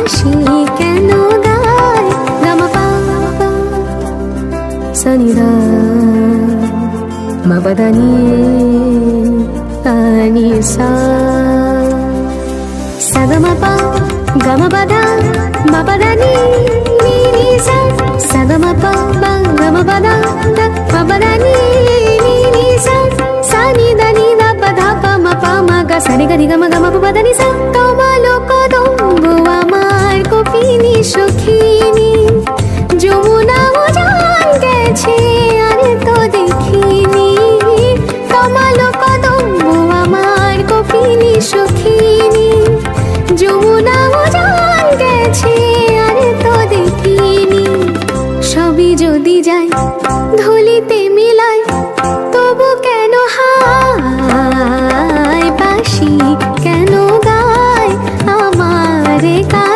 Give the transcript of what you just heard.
হাসি কেন গায় গামা পা সনিদা মবদানি কানি সা সগমপা গমপদা মপদানি নি সা সগমপা গমপদা মপদানি নি সা সানি দানি দা পধা পা মপা মগা সানি গনি গম গম পদানি সা কমলো কদম্বু আমার কপিনি সখিনী যমুনা উজান গেছে আর তো দেখিনি কমলো কদম্বু আমার কপিনি সখিনী যমুনা উজান গেছে আর তো দেখিনি সবই যদি যায়